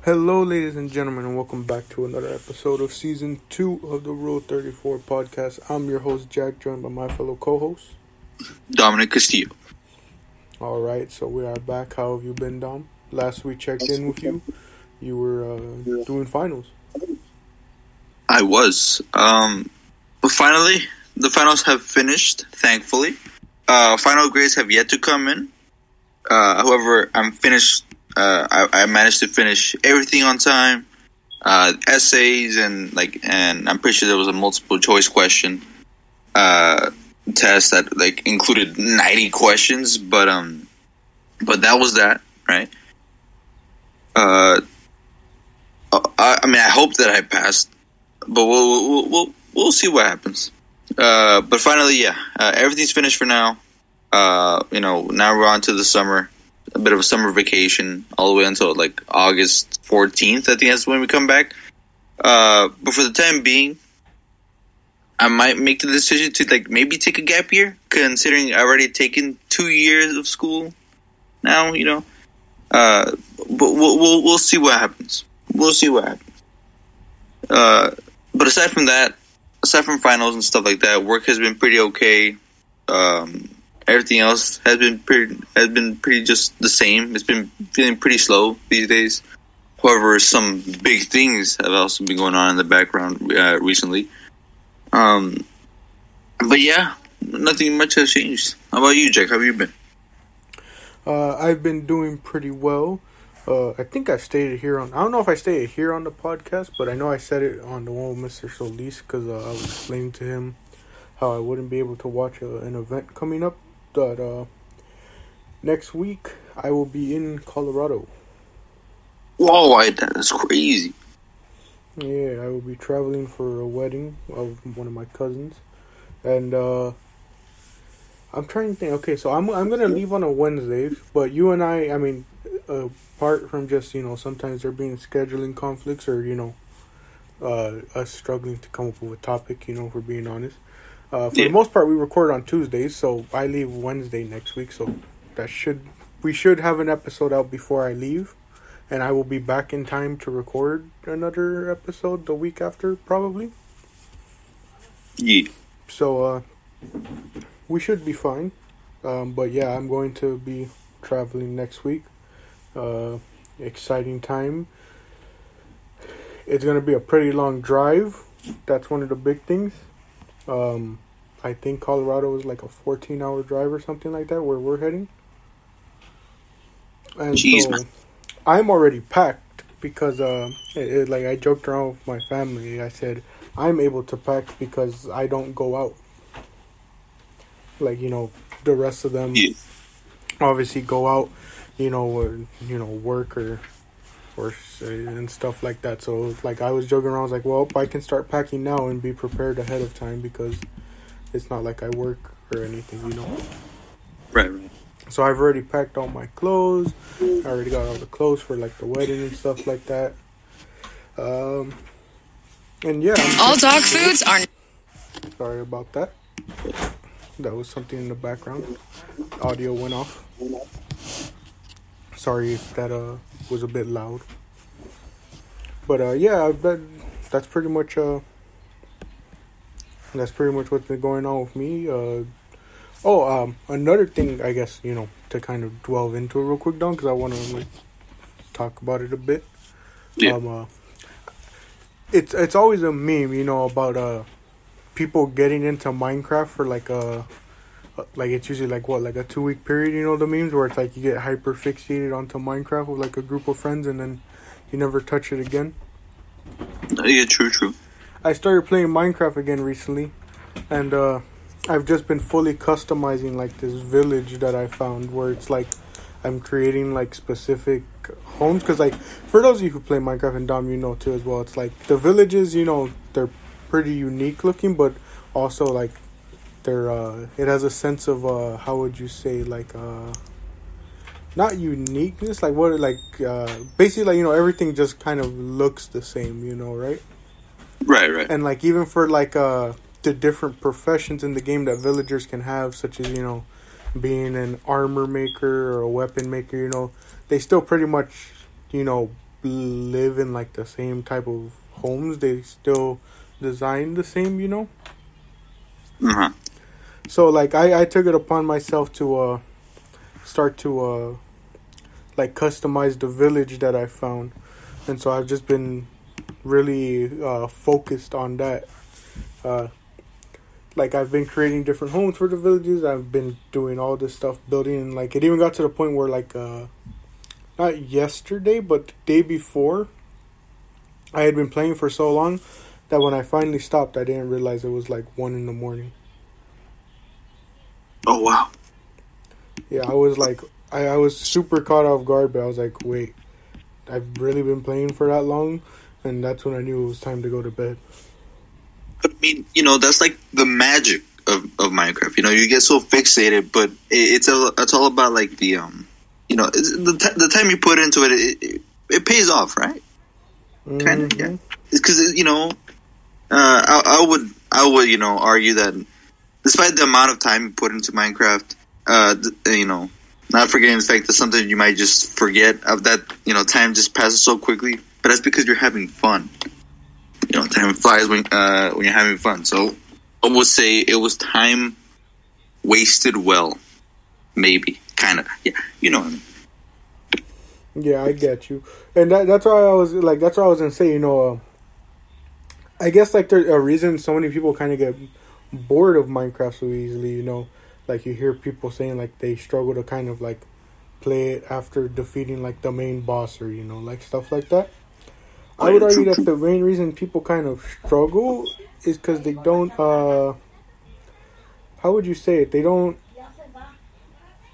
Hello, ladies and gentlemen, and welcome back to another episode of Season 2 of the Rule 34 podcast. I'm your host, Jack, joined by my fellow co-host, Dominic Castillo. Alright, so we are back. How have you been, Dom? Last we checked in with you, you were doing finals. I was. But finally, the finals have finished, thankfully. Final grades have yet to come in. However, I'm finished. I managed to finish everything on time. Essays and I'm pretty sure there was a multiple choice question test that included 90 questions, but that was that, right? I hope that I passed, but we'll see what happens. But finally, everything's finished for now. Now we're on to the summer. A bit of a summer vacation all the way until August 14th. I think that's when we come back. But for the time being, I might make the decision to maybe take a gap year, considering I've already taken 2 years of school now. But we'll see what happens. But aside from that, aside from finals and stuff like that, work has been pretty okay. Everything else has been pretty just the same. It's been feeling pretty slow these days. However, some big things have also been going on in the background recently. But yeah, nothing much has changed. How about you, Jack? How have you been? I've been doing pretty well. I think I stated here I don't know if I stated here on the podcast, but I know I said it on the one with Mr. Solis because I was explaining to him how I wouldn't be able to watch an event coming up. But next week, I will be in Colorado. Whoa, that's crazy. Yeah, I will be traveling for a wedding of one of my cousins. And I'm trying to think. Okay, so I'm going to leave on a Wednesday. But you and I apart from just, sometimes there being scheduling conflicts or, us struggling to come up with a topic, if we're being honest. For the most part, we record on Tuesdays, so I leave Wednesday next week. So we should have an episode out before I leave, and I will be back in time to record another episode the week after, probably. Yeah. So we should be fine. But yeah, I'm going to be traveling next week. Exciting time. It's going to be a pretty long drive. That's one of the big things. I think Colorado is like a 14-hour drive or something like that where we're heading. And Jeez, so man. I'm already packed because I joked around with my family. I said I'm able to pack because I don't go out. The rest of them obviously go out, work or and stuff like that. So I was joking around. I was like, well, I can start packing now and be prepared ahead of time because it's not like I work or anything, Right. So I've already packed all my clothes. I already got all the clothes for the wedding and stuff like that. And yeah, all dog foods are. Sorry about that. That was something in the background. Audio went off. Sorry if that was a bit loud. But yeah, that's pretty much what's been going on with me. Another thing, I guess, to kind of delve into it real quick, Don, because I want to talk about it a bit. Yeah. It's always a meme, about people getting into Minecraft for it's usually a 2-week period, the memes where it's you get hyper fixated onto Minecraft with a group of friends and then you never touch it again. Yeah, true. I started playing Minecraft again recently, and I've just been fully customizing this village that I found where it's I'm creating specific homes because for those of you who play Minecraft, and Dom, too as well, it's the villages, they're pretty unique looking, but also they're it has a sense of how would you say not uniqueness, basically everything just kind of looks the same, right? Right. And even for the different professions in the game that villagers can have, such as being an armor maker or a weapon maker, they still pretty much live in like the same type of homes. They still design the same, you know. Uh-huh. So like I took it upon myself to start to like customize the village that I found, and so I've just been really focused on that. Like I've been creating different homes for the villages. I've been doing all this stuff, building, and like it even got to the point where like not yesterday but the day before, I had been playing for so long that when I finally stopped, I didn't realize it was like 1 in the morning. Oh wow. Yeah, I was like, I was super caught off guard, but I was like, wait, I've really been playing for that long, and that's when I knew it was time to go to bed. But I mean, that's like the magic of Minecraft. You get so fixated, but it's all about like the the time you put into it pays off, right? Kind of, yeah. It's because I would argue that despite the amount of time you put into Minecraft, not forgetting the fact that sometimes you might just forget of that, time just passes so quickly, but that's because you're having fun. Time flies when you're having fun. So I would say it was time wasted well, maybe, kind of. Yeah, you know what I mean. Yeah, I get you, and that's why I was like, that's what I was gonna say. I guess like there's a reason so many people kind of get bored of Minecraft so easily. Like you hear people saying like they struggle to kind of like play it after defeating like the main boss or like stuff like that. I would argue that the main reason people kind of struggle is because they don't, how would you say it? They don't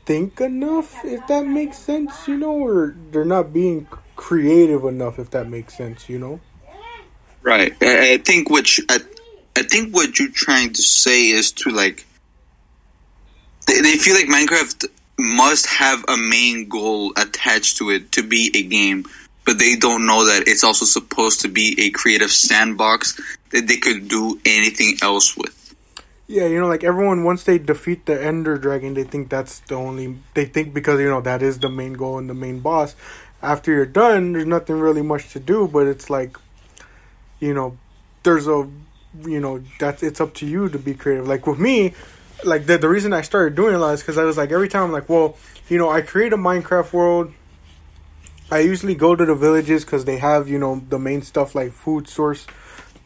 think enough, if that makes sense, or they're not being creative enough, if that makes sense, Right. I think what you're trying to say is to like, they feel like Minecraft must have a main goal attached to it to be a game, but they don't know that it's also supposed to be a creative sandbox that they could do anything else with. Yeah, like everyone, once they defeat the Ender Dragon, they think that's they think because, that is the main goal and the main boss. After you're done, there's nothing really much to do, but it's like, there's it's up to you to be creative. Like with me, like the reason I started doing a lot is because I was like, every time I'm like, well, I create a Minecraft world. I usually go to the villages because they have, the main stuff like food source,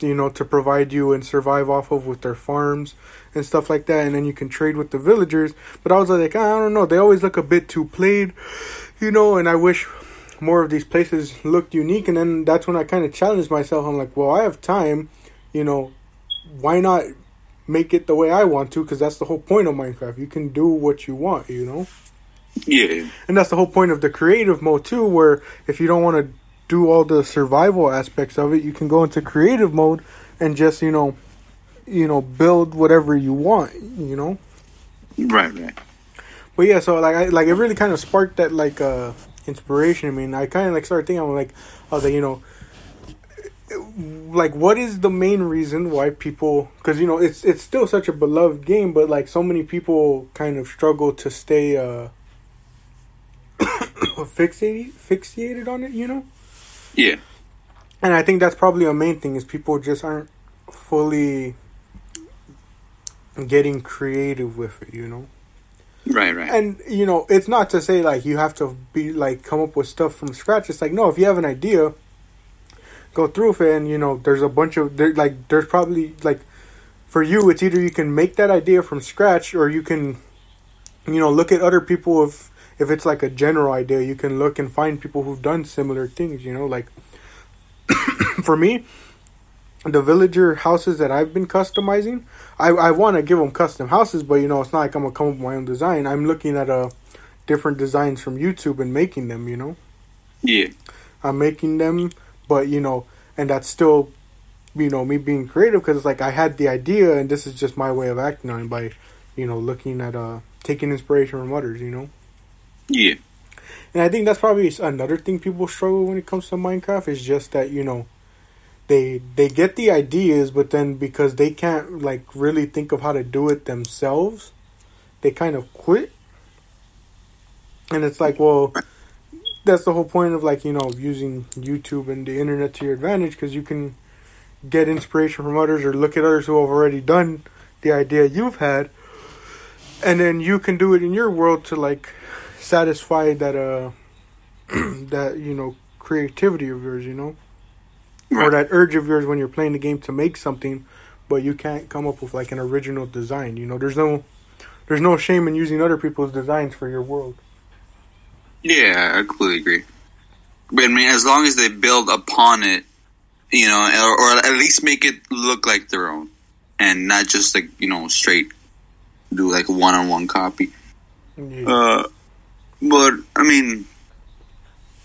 to provide you and survive off of with their farms and stuff like that. And then you can trade with the villagers. But I was like, I don't know. They always look a bit too played, and I wish more of these places looked unique. And then that's when I kind of challenged myself. I'm like, well, I have time, why not make it the way I want to? Because that's the whole point of Minecraft. You can do what you want, Yeah. And that's the whole point of the creative mode too, where if you don't want to do all the survival aspects of it, you can go into creative mode and just, build whatever you want, Right. But yeah, so like it really kind of sparked that like inspiration. I mean, I kind of like started thinking, I was like, like what is the main reason why people, because it's still such a beloved game, but like so many people kind of struggle to stay fixated on it, Yeah. And I think that's probably a main thing is people just aren't fully getting creative with it, Right. And it's not to say like you have to be like come up with stuff from scratch. It's like, no, if you have an idea, go through with it, and there's a bunch of there's probably like, for you it's either you can make that idea from scratch, or you can look at other people. If it's like a general idea, you can look and find people who've done similar things, like for me, the villager houses that I've been customizing, I want to give them custom houses, but it's not like I'm going to come up with my own design. I'm looking at different designs from YouTube and making them, Yeah. I'm making them, but, and that's still, me being creative, because it's like I had the idea and this is just my way of acting on it by, looking at, taking inspiration from others, Yeah. And I think that's probably another thing people struggle when it comes to Minecraft is just that, they get the ideas, but then because they can't like really think of how to do it themselves, they kind of quit. And it's like, well, that's the whole point of, like, using YouTube and the internet to your advantage, because you can get inspiration from others or look at others who have already done the idea you've had, and then you can do it in your world to, like, satisfy that that creativity of yours, or that urge of yours when you're playing the game to make something, but you can't come up with, like, an original design. There's no shame in using other people's designs for your world. Yeah, I completely agree. But I mean, as long as they build upon it, or at least make it look like their own, and not just, like, straight do, like, a one-on-one copy. Yeah. But I mean,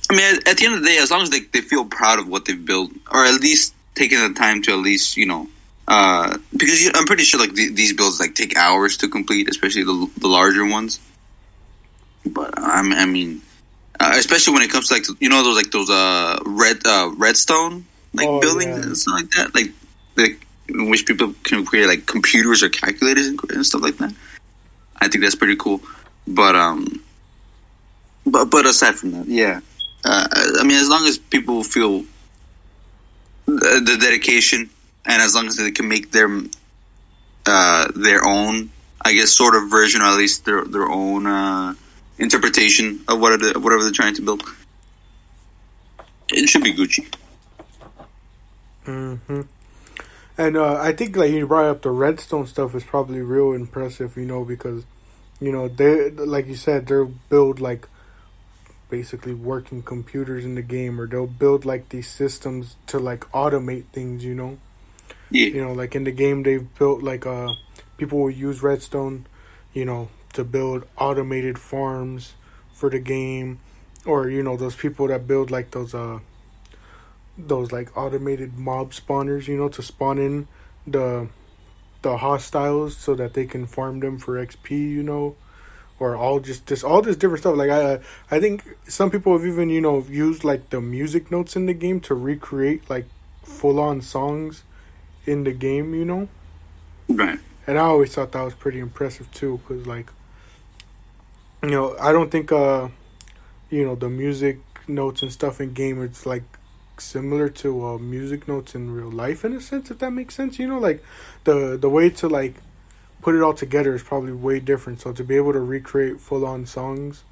at the end of the day, as long as they feel proud of what they've built, or at least taking the time to at least, because I'm pretty sure, like, these builds, like, take hours to complete, especially the larger ones. But I mean, especially when it comes to, like, those redstone, like, buildings and stuff like that, like in which people can create, like, computers or calculators and stuff like that. I think that's pretty cool. But aside from that, yeah. I mean, as long as people feel the dedication, and as long as they can make their own, I guess, sort of version, or at least their own interpretation of whatever they're trying to build, it should be Gucci. Mm-hmm. And I think, like, you brought up the redstone stuff is probably real impressive, because they, like you said, they'll build, like, basically working computers in the game, or they'll build, like, these systems to, like, automate things, Yeah. Like, in the game they've built, like, people will use redstone, to build automated farms for the game, or, those people that build, like, those like automated mob spawners, to spawn in the hostiles so that they can farm them for XP, or all this different stuff. Like, I think some people have even used, like, the music notes in the game to recreate, like, full on songs in the game, Right. And I always thought that was pretty impressive too, because, like, I don't think the music notes and stuff in game, it's, like, similar to music notes in real life, in a sense, if that makes sense. Like, the way to, like, put it all together is probably way different. So to be able to recreate full on songs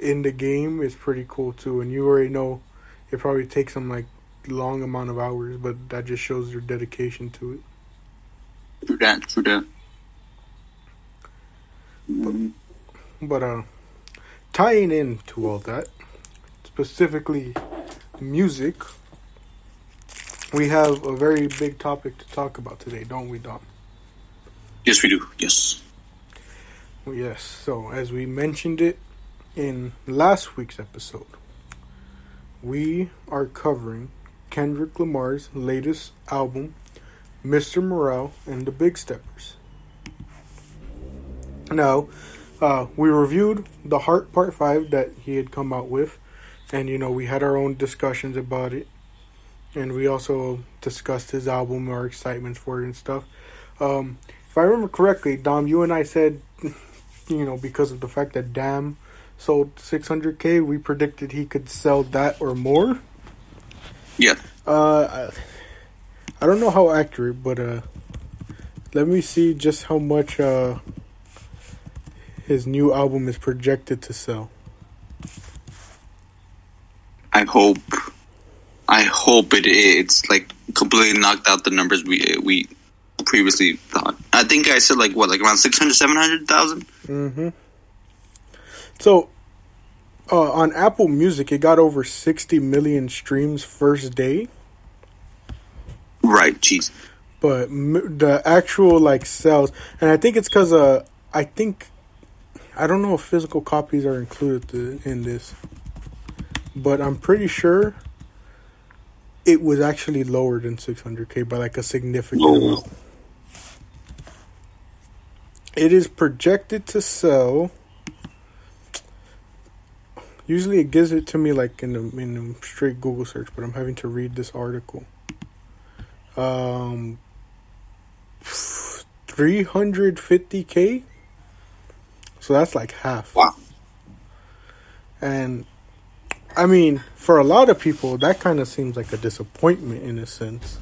in the game is pretty cool too. And you already know it probably takes them, like, long amount of hours, but that just shows your dedication to it. True that. But tying into all that, specifically music, we have a very big topic to talk about today, don't we, Dom? Yes, we do. Yes. Yes. So, as we mentioned it in last week's episode, we are covering Kendrick Lamar's latest album, Mr. Morale and the Big Steppers. Now, we reviewed The Heart Part 5 that he had come out with, and, we had our own discussions about it, and we also discussed his album, our excitements for it and stuff. If I remember correctly, Dom, you and I said, because of the fact that Damn sold 600K, we predicted he could sell that or more. Yeah. I don't know how accurate, but let me see just how much his new album is projected to sell. I hope it's, like, completely knocked out the numbers we previously thought. I think I said, like, around 600,000, 700,000? Mm-hmm. So, on Apple Music, it got over 60 million streams first day. Right, jeez. But the actual, like, sales, and I think it's because, I don't know if physical copies are included in this, but I'm pretty sure it was actually lower than 600K by, like, a significant amount. It is projected to sell. Usually it gives it to me, like, in a straight Google search, but I'm having to read this article. 350K. So that's like half. Wow. And I mean, for a lot of people, that kind of seems like a disappointment in a sense.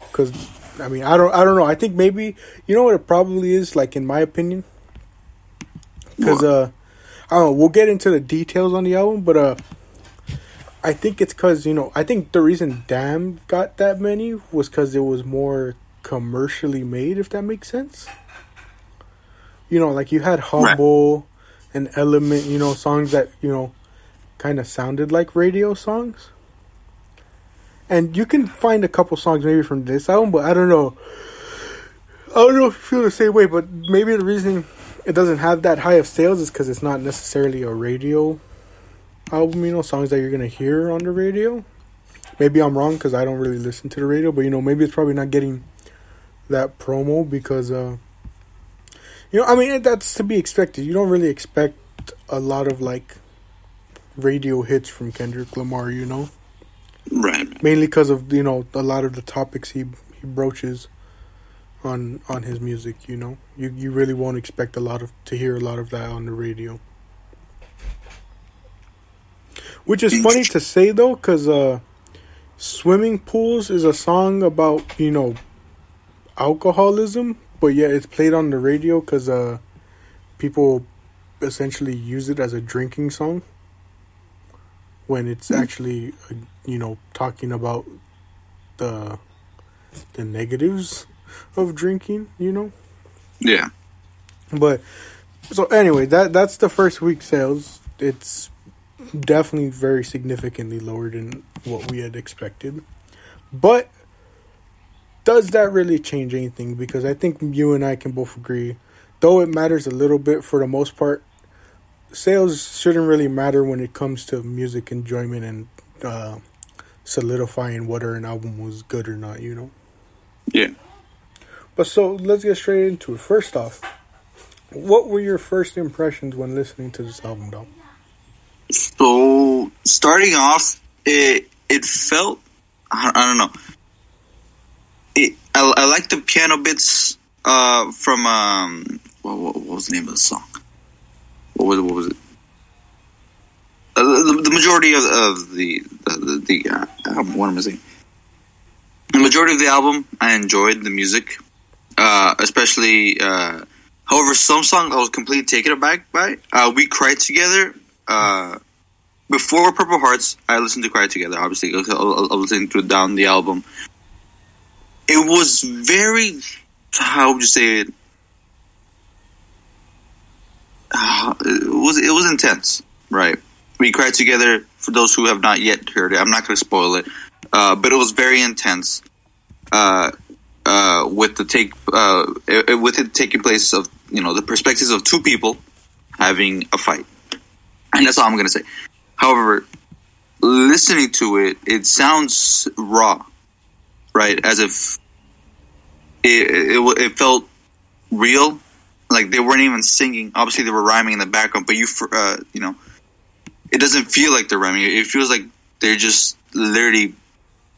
Because, I mean, I don't know. I think maybe, you know what it probably is, like, in my opinion? Because, I don't know, we'll get into the details on the album, but, I think it's because, you know, I think the reason Damn got that many was because it was more commercially made, if that makes sense. You know, like, you had Humble and Element, you know, songs that, you know, kind of sounded like radio songs. And you can find a couple songs maybe from this album, but I don't know. I don't know if you feel the same way, but maybe the reason it doesn't have that high of sales is because it's not necessarily a radio album, you know, songs that you're going to hear on the radio. Maybe I'm wrong because I don't really listen to the radio, but, you know, maybe it's probably not getting that promo because, you know, I mean, that's to be expected. You don't really expect a lot of, like, radio hits from Kendrick Lamar, you know? Right. Mainly because of, you know, a lot of the topics he broaches on his music, you know? You really won't expect to hear a lot of that on the radio. Which is funny to say, though, because Swimming Pools is a song about, you know, alcoholism, but yeah, it's played on the radio because people essentially use it as a drinking song when it's actually, you know, talking about the negatives of drinking, you know? Yeah. But, so anyway, that's the first week sales. It's definitely very significantly lower than what we had expected. But does that really change anything? Because I think you and I can both agree, though it matters a little bit for the most part, sales shouldn't really matter when it comes to music enjoyment and solidifying whether an album was good or not, you know? Yeah. But so, let's get straight into it. First off, what were your first impressions when listening to this album, though? So, starting off, it felt, I don't know. I like the piano bits from, what was the name of the song? What was it? The majority of the what am I saying? The majority of the album, I enjoyed the music, especially. However, some songs I was completely taken aback by. We Cried Together. Before Purple Hearts, I listened to Cry Together. Obviously, I was listening to down the album. It was very, how would you say it? It was intense, right? We Cried Together, for those who have not yet heard it, I'm not going to spoil it, but it was very intense. With it taking place of, you know, the perspectives of two people having a fight, and that's all I'm going to say. However, listening to it, it sounds raw, right? As if it felt real. Like they weren't even singing. Obviously, they were rhyming in the background, but you know, it doesn't feel like they're rhyming. It feels like they're just literally,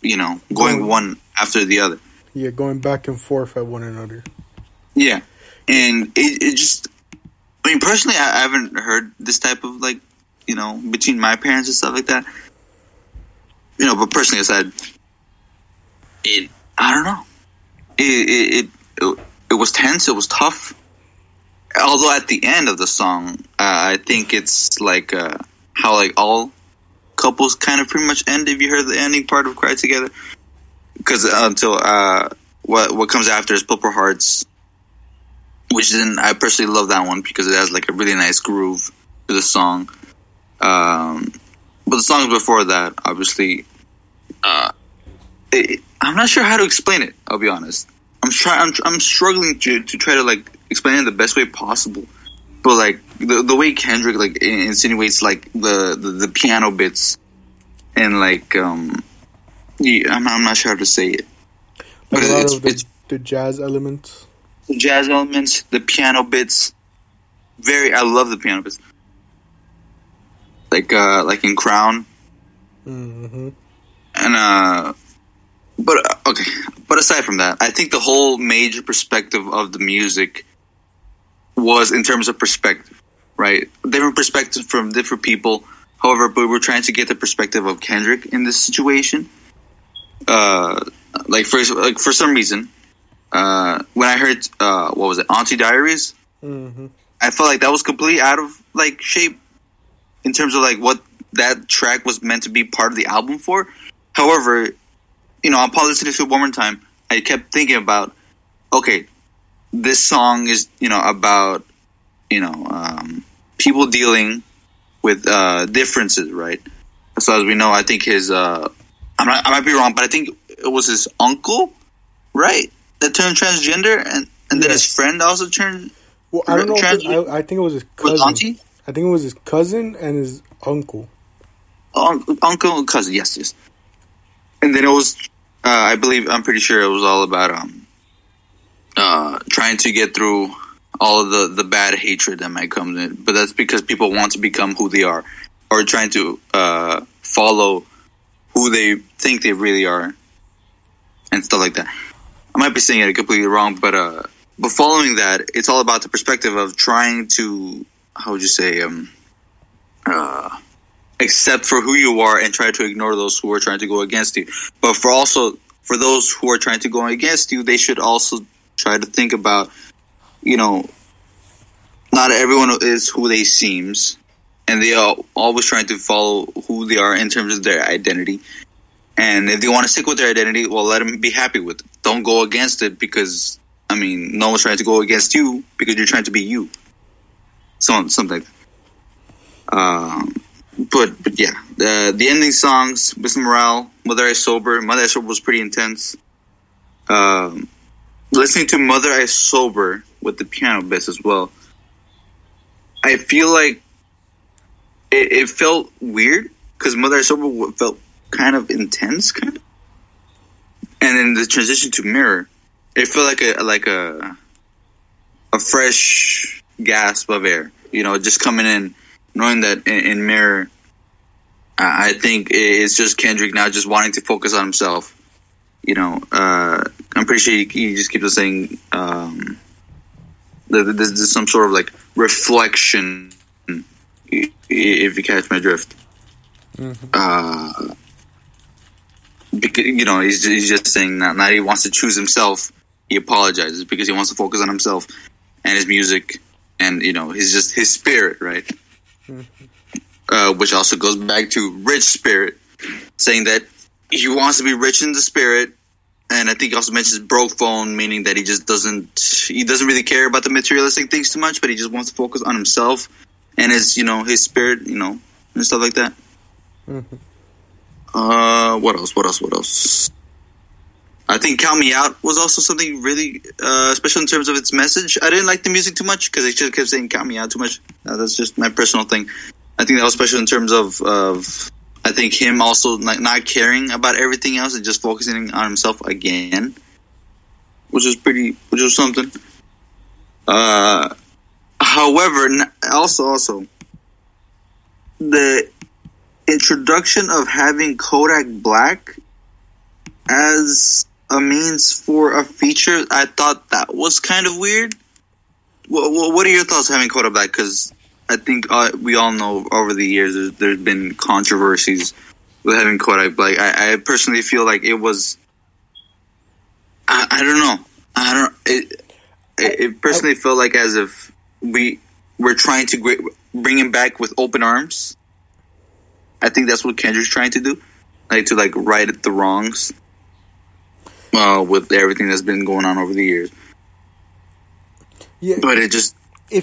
you know, going one after the other. Yeah, going back and forth at one another. Yeah, and it just, I mean, personally, I haven't heard this type of, like, you know, between my parents and stuff like that. You know, but personally, aside, I don't know. It was tense. It was tough. Although at the end of the song, I think it's like how like all couples kind of pretty much end if you heard the ending part of Cry Together. Because until what comes after is Purple Hearts, which then I personally love that one because it has like a really nice groove to the song. But the songs before that, obviously, I'm not sure how to explain it. I'll be honest. I'm struggling to try to like explain it the best way possible. But like the way Kendrick like insinuates like the piano bits and like yeah, I'm not sure how to say it. Like a lot of the jazz elements. The jazz elements, the piano bits. I love the piano bits. Like in Crown. Mm-hmm. And but aside from that, I think the whole major perspective of the music was in terms of perspective, right? Different perspectives from different people However, but we're trying to get the perspective of Kendrick in this situation. For some reason, when I heard what was it, Auntie Diaries, I felt like that was completely out of like shape in terms of like what that track was meant to be part of the album for. However, upon listening to it one more time, I kept thinking about, okay, this song is about people dealing with differences, right? So as we know, I think his I might be wrong, but I think it was his uncle, right, that turned transgender, and then his friend also turned. Well, I don't know. I think it was his cousin. With auntie? I think it was his cousin and his uncle. Uncle and cousin, yes. And then it was, I'm pretty sure it was all about trying to get through all of the bad hatred that might come in. But that's because people want to become who they are, or trying to follow who they think they really are, and stuff like that. I might be saying it completely wrong, but following that, it's all about the perspective of trying to, how would you say, accept for who you are and try to ignore those who are trying to go against you. But for those who are trying to go against you, they should also try to think about, not everyone is who they seems, and they are always trying to follow who they are in terms of their identity. And if they want to stick with their identity, well, let them be happy with it. Don't go against it because, no one's trying to go against you because you're trying to be you. Something like that. But yeah, the ending songs, Mr. Morale, Mother I Sober. Mother I Sober was pretty intense. Listening to Mother I Sober with the piano bits as well, I feel like it felt weird because Mother I Sober felt kind of intense, and then the transition to Mirror, it felt like a fresh gasp of air, just coming in, knowing that in Mirror, I think it's just Kendrick now just wanting to focus on himself. I'm pretty sure he just keeps saying there's some sort of like reflection, if you catch my drift. Because he's just saying that now he wants to choose himself. He apologizes because he wants to focus on himself and his music, and his spirit, right? Which also goes back to Rich Spirit, saying that he wants to be rich in the spirit, and I think he also mentions broke phone, meaning that he doesn't really care about the materialistic things too much, but he just wants to focus on himself and his spirit, and stuff like that. What else? I think Count Me Out was also something really special in terms of its message. I didn't like the music too much because they just kept saying Count Me Out too much. That's just my personal thing. I think that was special in terms of I think him also not caring about everything else and just focusing on himself again, which was something. However, also the introduction of having Kodak Black as a means for a feature, I thought that was kind of weird. What are your thoughts having Kodak Black? Because I think we all know over the years there's been controversies with having Kodak Black. I personally feel like it was. I don't know. It personally felt like as if we're trying to bring him back with open arms. I think that's what Kendrick's trying to do, to right the wrongs with everything that's been going on over the years. Yeah, but it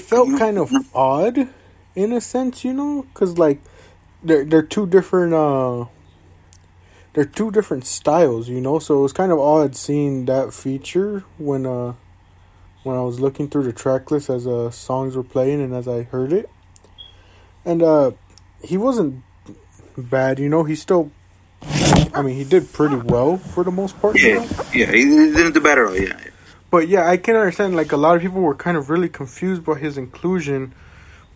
felt kind of odd in a sense, because they're two different styles, So it was kind of odd seeing that feature when I was looking through the track list as songs were playing and as I heard it, and he wasn't bad, he still, he did pretty well for the most part. Yeah, he didn't do bad at all. Yeah. But yeah, I can understand. A lot of people were kind of really confused by his inclusion.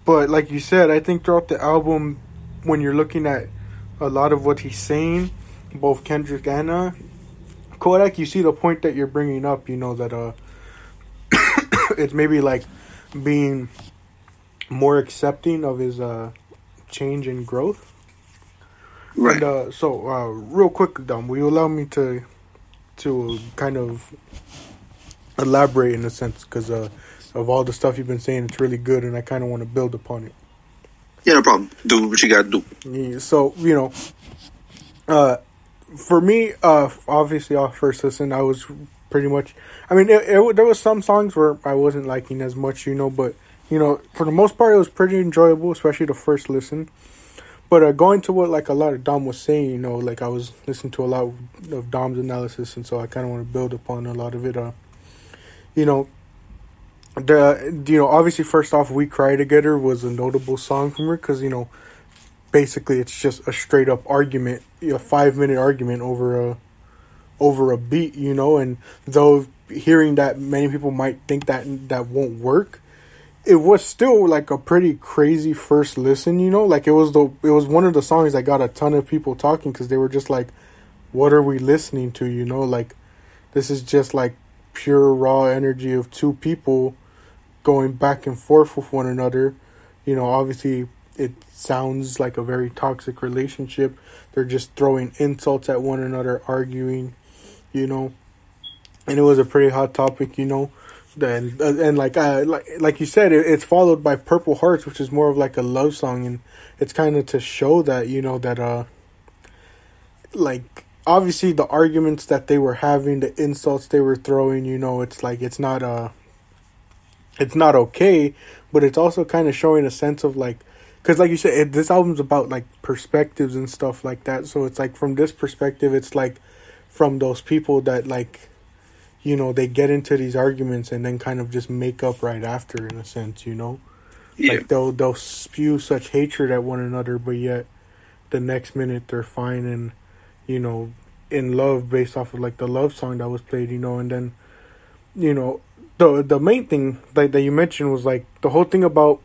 But like you said, I think throughout the album, when you're looking at a lot of what he's saying, both Kendrick and Kodak, you see the point that you're bringing up. That it's maybe being more accepting of his change and growth. Right. And real quick, Dom, will you allow me to kind of elaborate in a sense, because of all the stuff you've been saying, it's really good, and I kind of want to build upon it. Yeah, no problem. Do what you got to do. Yeah, so for me, obviously off first listen, I was pretty much. I mean, there was some songs where I wasn't liking as much, but for the most part, it was pretty enjoyable, especially the first listen. But going to what like a lot of Dom was saying, like I was listening to a lot of Dom's analysis, and so I kind of want to build upon a lot of it. Obviously first off, "We Cry Together" was a notable song from her because basically it's just a straight up argument, a 5-minute argument over a beat, and though hearing that many people might think that won't work, it was still like a pretty crazy first listen, like it was one of the songs that got a ton of people talking because they were just like, what are we listening to, like this is just like pure raw energy of two people going back and forth with one another. Obviously it sounds like a very toxic relationship. They're just throwing insults at one another, arguing, and it was a pretty hot topic, and like you said, it's followed by "Purple Hearts," which is more of like a love song, and it's kind of to show that that like obviously the arguments that they were having, the insults they were throwing, it's like it's not okay, but it's also kind of showing a sense of like, because like you said, this album's about like perspectives and stuff like that, so it's like from this perspective, it's like from those people that like they get into these arguments and then kind of just make up right after, in a sense, Yeah. like they'll spew such hatred at one another, but yet the next minute they're fine and in love, based off of like the love song that was played, and then the main thing that you mentioned was like the whole thing about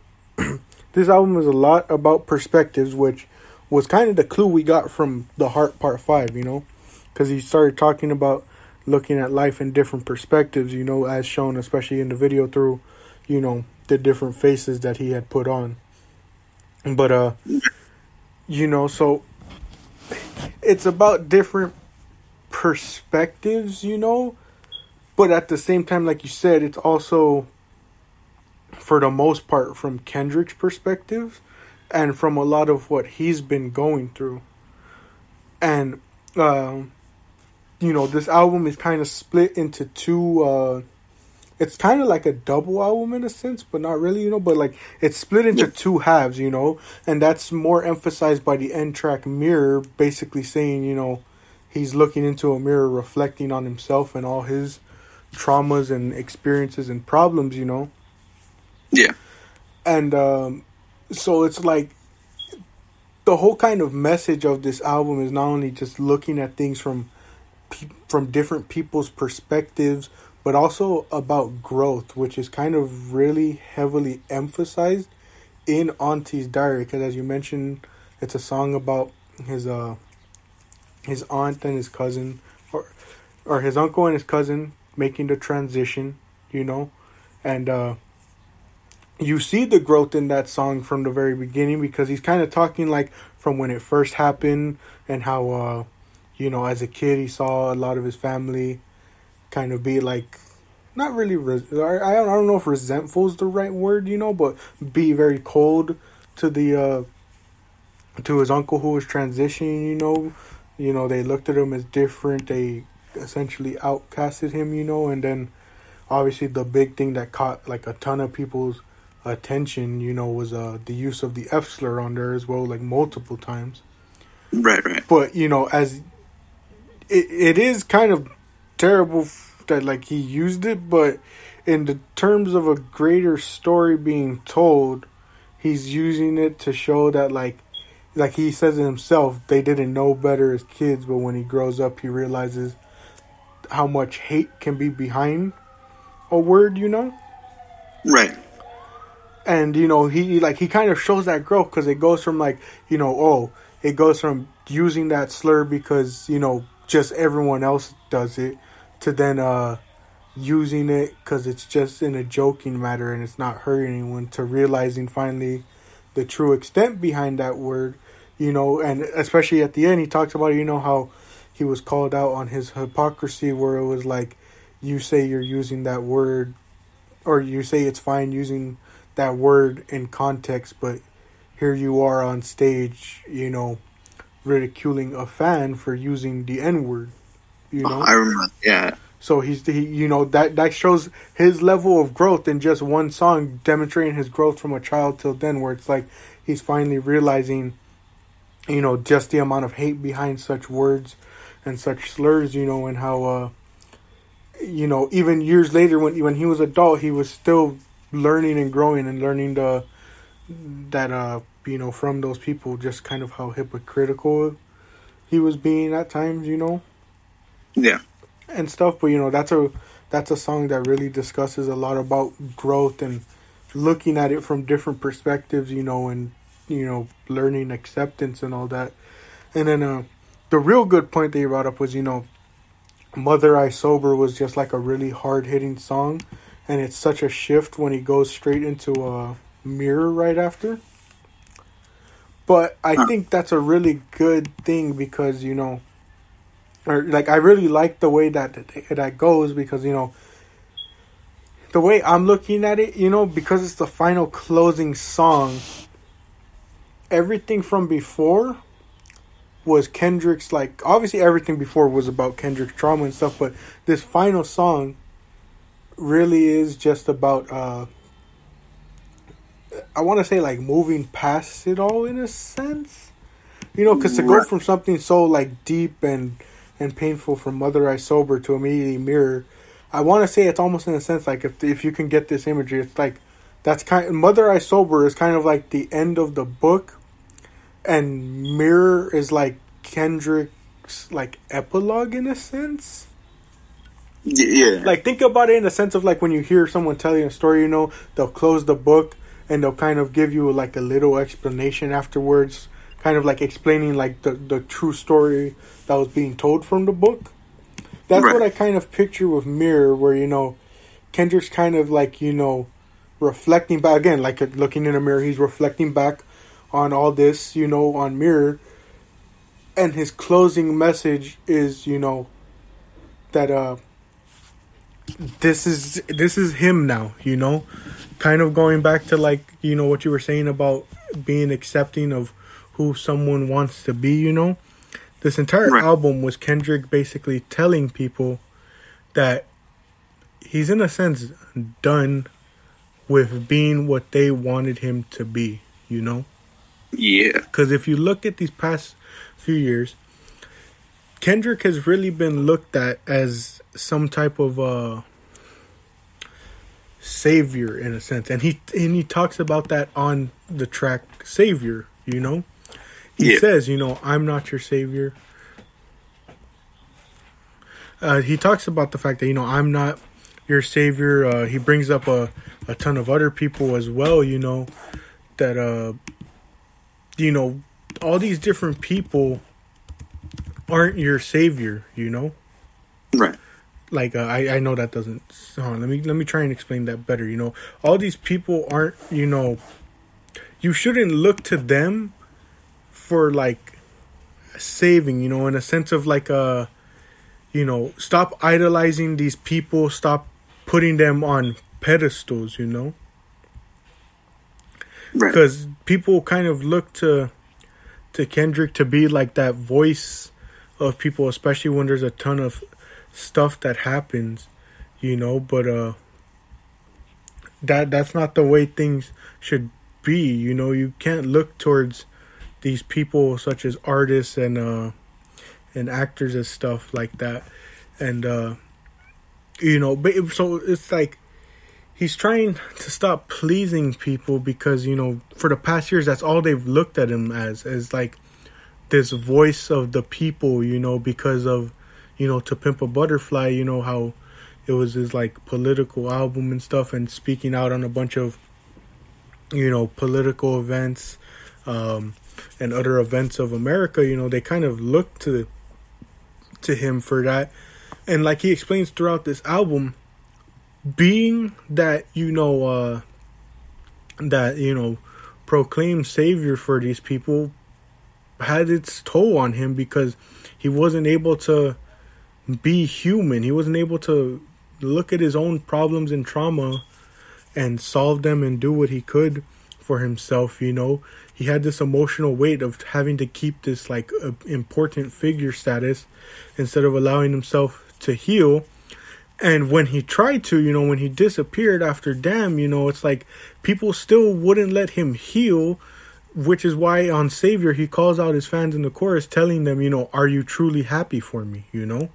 this album is a lot about perspectives, which was kind of the clue we got from The Heart Part 5, because he started talking about looking at life in different perspectives, as shown especially in the video through the different faces that he had put on. But so it's about different perspectives, but at the same time, like you said, it's also for the most part from Kendrick's perspective and from a lot of what he's been going through. And this album is kind of split into two. It's kind of like a double album in a sense, but not really, but like it's split into two halves, and that's more emphasized by the end track "Mirror," basically saying, he's looking into a mirror, reflecting on himself and all his traumas and experiences and problems, Yeah. And so it's like the whole kind of message of this album is not only just looking at things from different people's perspectives, but also about growth, which is kind of really heavily emphasized in Auntie's Diary, because as you mentioned, it's a song about his aunt and his cousin, or his uncle and his cousin making the transition, and you see the growth in that song from the very beginning, because he's kind of talking like from when it first happened and how as a kid he saw a lot of his family kind of be like, not really I don't know if resentful is the right word, but be very cold to the to his uncle who was transitioning, they looked at him as different, they essentially outcasted him, and then obviously the big thing that caught like a ton of people's attention, was the use of the F slur on there as well, like multiple times. Right. But as it is kind of terrible that like he used it, but in the terms of a greater story being told, he's using it to show that like he says it himself, they didn't know better as kids, but when he grows up he realizes how much hate can be behind a word, Right. And he kind of shows that growth, because it goes from like it goes from using that slur because just everyone else does it, to then using it because it's just in a joking matter and it's not hurting anyone, to realizing finally the true extent behind that word, and especially at the end, he talks about, how he was called out on his hypocrisy, where it was like, you say you're using that word, or you say it's fine using that word in context, but here you are on stage, ridiculing a fan for using the N-word, I remember, yeah. So that shows his level of growth in just one song, demonstrating his growth from a child till then, where it's like he's finally realizing, just the amount of hate behind such words and such slurs, and how, even years later when he was adult, he was still learning and growing and learning from those people, just kind of how hypocritical he was being at times, Yeah. and stuff. But that's a song that really discusses a lot about growth and looking at it from different perspectives, and learning acceptance and all that. And then the real good point that you brought up was, Mother I Sober was just like a really hard hitting song, and it's such a shift when he goes straight into a Mirror right after. But I think that's a really good thing because, I really like the way that goes, because, the way I'm looking at it, because it's the final closing song, everything from before was Kendrick's, obviously everything before was about Kendrick's trauma and stuff, but this final song really is just about, I want to say, moving past it all in a sense, because to go from something so, deep and painful from Mother I Sober to immediately Mirror, I want to say it's almost in a sense, if you can get this imagery, it's that's Mother I Sober is kind of like the end of the book, and Mirror is Kendrick's epilogue in a sense. Yeah. Think about it in the sense of when you hear someone telling a story, they'll close the book and they'll kind of give you a little explanation afterwards, kind of explaining the true story that was being told from the book. That's what I kind of picture with Mirror, where Kendrick's kind of reflecting back again, looking in a mirror. He's reflecting back on all this, on Mirror, and his closing message is, that this is him now, kind of going back to what you were saying about being accepting of who someone wants to be. This entire album was Kendrick basically telling people that he's in a sense done with being what they wanted him to be, Yeah. Because if you look at these past few years, Kendrick has really been looked at as some type of savior in a sense, and he talks about that on the track Savior. He says, I'm not your savior. He talks about the fact that I'm not your savior. He brings up a ton of other people as well. That all these different people aren't your savior. Right. I know that doesn't. Let me try and explain that better. All these people aren't. You shouldn't look to them for saving. In a sense of stop idolizing these people. Stop putting them on pedestals. Right. Because people kind of look to Kendrick to be that voice of people, especially when there's a ton of stuff that happens, but that's not the way things should be. You can't look towards these people such as artists and actors and stuff like that, and but so it's he's trying to stop pleasing people because for the past years that's all they've looked at him as this voice of the people, because of To Pimp a Butterfly, how it was his political album and stuff, and speaking out on a bunch of political events and other events of America. They kind of look to him for that, and he explains throughout this album, being that proclaim savior for these people had its toll on him, because he wasn't able to be human. He wasn't able to look at his own problems and trauma and solve them and do what he could for himself, you know. He had this emotional weight of having to keep this like important figure status instead of allowing himself to heal. And when he tried to, you know, when he disappeared after Damn, you know, it's like people still wouldn't let him heal, which is why on Savior he calls out his fans in the chorus telling them, you know, are you truly happy for me, you know?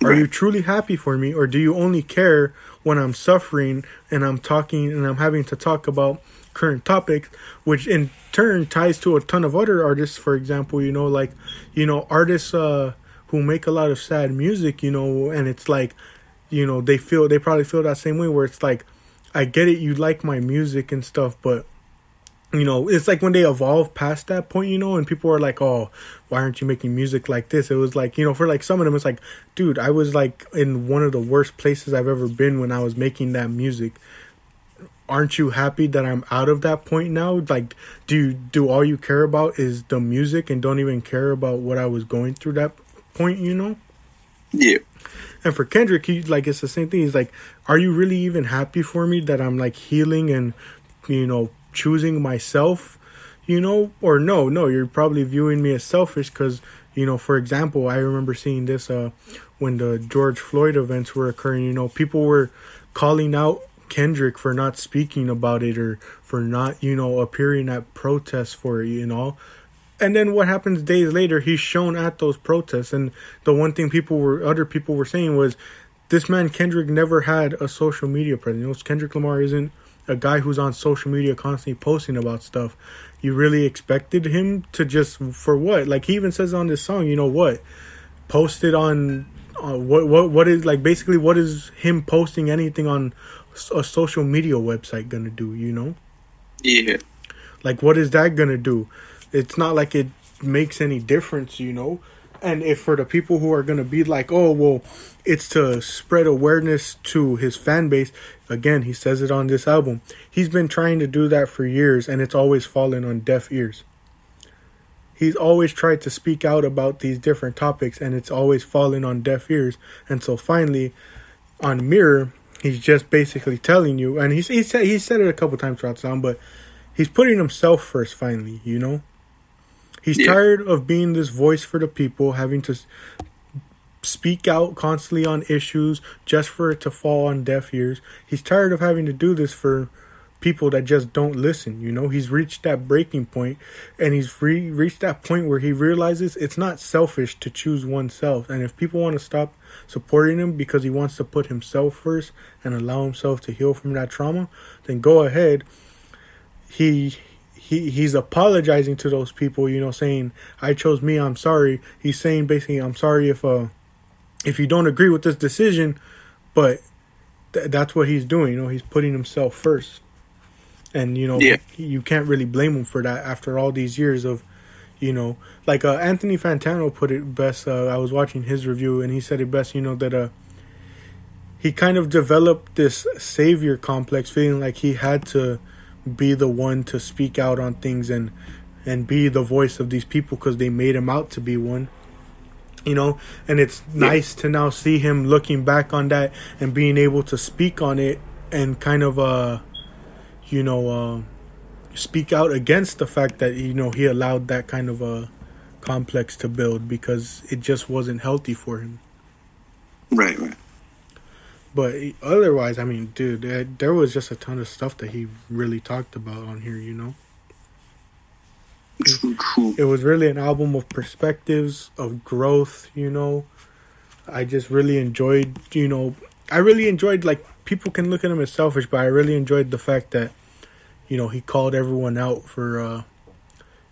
Are you truly happy for me, or do you only care when I'm suffering and I'm talking and I'm having to talk about current topics, which in turn ties to a ton of other artists, for example, you know, like, you know, artists who make a lot of sad music, you know, and it's like, you know, they probably feel that same way, where it's like, I get it, you like my music and stuff, but, you know, it's like when they evolve past that point, you know, and people are like, oh, why aren't you making music like this? It was like, you know, for like some of them, it's like, dude, I was like in one of the worst places I've ever been when I was making that music. Aren't you happy that I'm out of that point now? Like, do all you care about is the music and don't even care about what I was going through that point, you know? Yeah. And for Kendrick, he, like, it's the same thing. He's like, are you really even happy for me that I'm like healing and, you know, choosing myself, you know? Or no, you're probably viewing me as selfish because, you know, for example, I remember seeing this when the George Floyd events were occurring, you know, people were calling out Kendrick for not speaking about it or for not, you know, appearing at protests for it, you know. And then what happens days later, he's shown at those protests. And the one thing other people were saying was, this man Kendrick never had a social media presence. You know, Kendrick Lamar isn't a guy who's on social media constantly posting about stuff. You really expected him to just, for what? Like, he even says on this song, you know what? Posted on what is, like, basically what is him posting anything on a social media website gonna do, you know? Yeah. Like, what is that gonna do? It's not like it makes any difference, you know? And if for the people who are gonna be like, oh, well, it's to spread awareness to his fan base, again, he says it on this album. He's been trying to do that for years, and it's always fallen on deaf ears. He's always tried to speak out about these different topics, and it's always fallen on deaf ears. And so finally, on Mirror, he's just basically telling you, and he said it a couple times throughout the song, but he's putting himself first finally, you know? He's tired of being this voice for the people, having to speak out constantly on issues just for it to fall on deaf ears. He's tired of having to do this for people that just don't listen, you know? He's reached that breaking point, and he's reached that point where he realizes it's not selfish to choose oneself. And if people want to stop supporting him because he wants to put himself first and allow himself to heal from that trauma, then go ahead. He's apologizing to those people, you know, saying, I chose me, I'm sorry. He's saying basically, I'm sorry if you don't agree with this decision, but that's what he's doing, you know, he's putting himself first. And, you know, you can't really blame him for that after all these years of, you know, like Anthony Fantano put it best. I was watching his review and he said it best, you know, that he kind of developed this savior complex, feeling like he had to be the one to speak out on things and be the voice of these people because they made him out to be one, you know. And it's nice to now see him looking back on that and being able to speak on it and kind of you know, speak out against the fact that, you know, he allowed that kind of a complex to build because it just wasn't healthy for him. Right. But otherwise, I mean, dude, there was just a ton of stuff that he really talked about on here, you know? True. It was really an album of perspectives, of growth, you know? I just really enjoyed, you know, like, people can look at him as selfish, but I really enjoyed the fact that, you know, he called everyone out for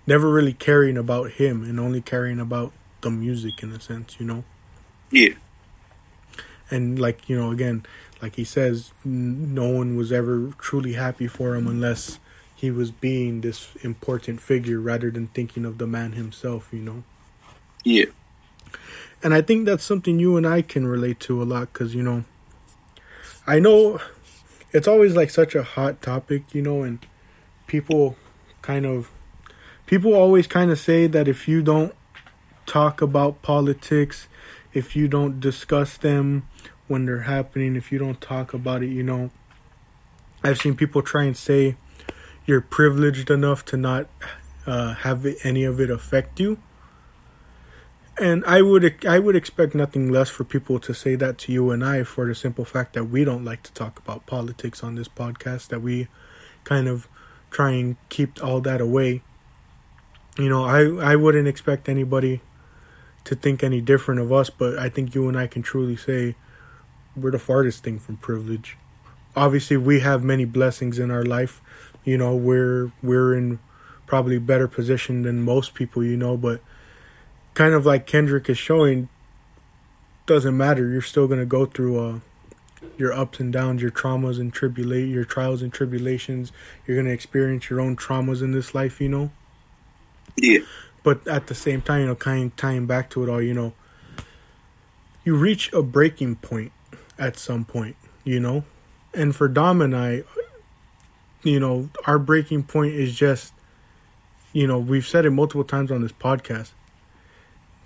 never really caring about him and only caring about the music in a sense, you know? Yeah. And, like, you know, again, like he says, no one was ever truly happy for him unless he was being this important figure rather than thinking of the man himself, you know? Yeah. And I think that's something you and I can relate to a lot because, you know, I know it's always, like, such a hot topic, you know, and people kind of, people always kind of say that if you don't talk about politics, if you don't discuss them when they're happening, if you don't talk about it, you know, I've seen people try and say you're privileged enough to not have any of it affect you. And I would expect nothing less for people to say that to you and I, for the simple fact that we don't like to talk about politics on this podcast, that we kind of try and keep all that away. You know, I wouldn't expect anybody to think any different of us, but I think you and I can truly say we're the farthest thing from privilege. Obviously, we have many blessings in our life. You know, we're in probably better position than most people, you know, but kind of like Kendrick is showing, doesn't matter. You're still going to go through your ups and downs, your traumas and your trials and tribulations. You're going to experience your own traumas in this life, you know? Yeah. But at the same time, you know, kind of tying back to it all, you know, you reach a breaking point at some point, you know? And for Dom and I, you know, our breaking point is just, you know, we've said it multiple times on this podcast.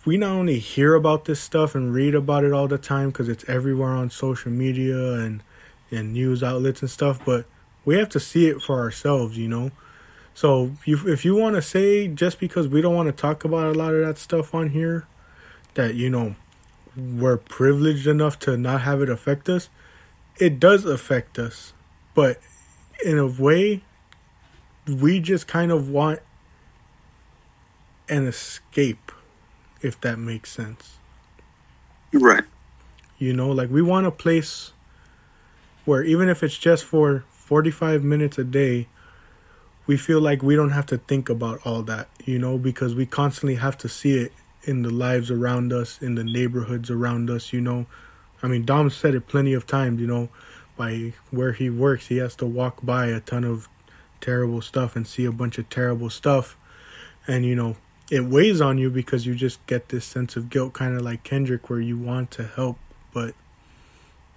We not only hear about this stuff and read about it all the time because it's everywhere on social media and news outlets and stuff, but we have to see it for ourselves, you know? So if you want to say, just because we don't want to talk about a lot of that stuff on here, that, you know, we're privileged enough to not have it affect us, it does affect us. But in a way, we just kind of want an escape, if that makes sense. Right. You know, like, we want a place where even if it's just for 45 minutes a day, we feel like we don't have to think about all that, you know, because we constantly have to see it in the lives around us, in the neighborhoods around us, you know. I mean, Dom said it plenty of times, you know, by where he works, he has to walk by a ton of terrible stuff and see a bunch of terrible stuff. And, you know, it weighs on you because you just get this sense of guilt, kind of like Kendrick, where you want to help, but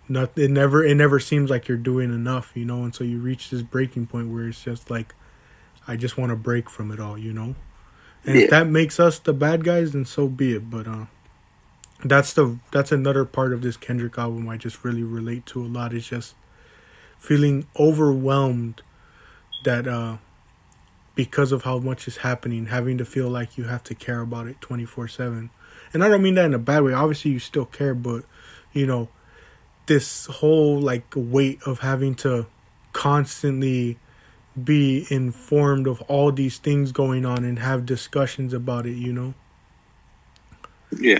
it never seems like you're doing enough, you know. And so you reach this breaking point where it's just like, I just want to break from it all, you know. And if that makes us the bad guys, then so be it. But that's another part of this Kendrick album I just really relate to a lot. Is just feeling overwhelmed that because of how much is happening, having to feel like you have to care about it 24/7. And I don't mean that in a bad way. Obviously, you still care, but, you know, this whole, like, weight of having to constantly be informed of all these things going on and have discussions about it, you know? Yeah.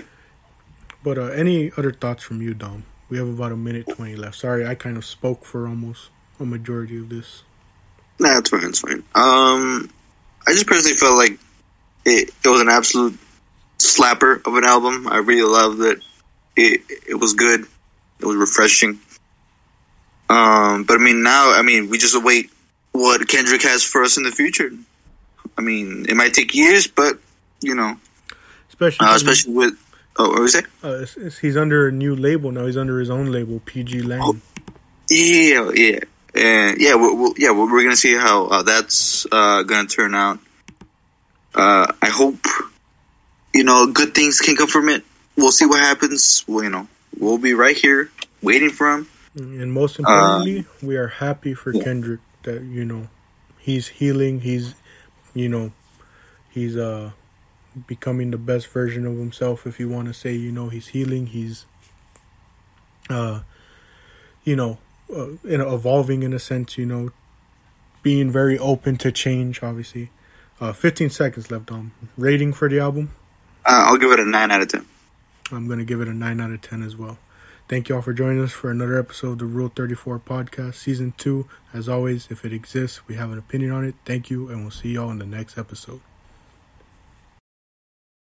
But any other thoughts from you, Dom? We have about 1:20 left. Sorry, I kind of spoke for almost a majority of this. Nah, it's fine, it's fine. I just personally felt like it was an absolute slapper of an album. I really loved it. It was good. It was refreshing. But I mean, we just await what Kendrick has for us in the future. I mean, it might take years, but, you know, especially with, what was it? He's under a new label now. He's under his own label, PG Lang. Oh, yeah. And we're gonna see how that's gonna turn out. I hope, you know, good things can come from it. We'll see what happens. Well, you know, we'll be right here waiting for him. And most importantly, we are happy for Kendrick that, you know, he's healing. He's, you know, he's becoming the best version of himself. If you want to say, you know, he's healing. He's, you know, evolving in a sense, you know, being very open to change, obviously. 15 seconds left on rating for the album. I'll give it a 9 out of 10. I'm going to give it a 9 out of 10 as well. Thank you all for joining us for another episode of the Rule 34 podcast, Season 2. As always, if it exists, we have an opinion on it. Thank you, and we'll see y'all in the next episode.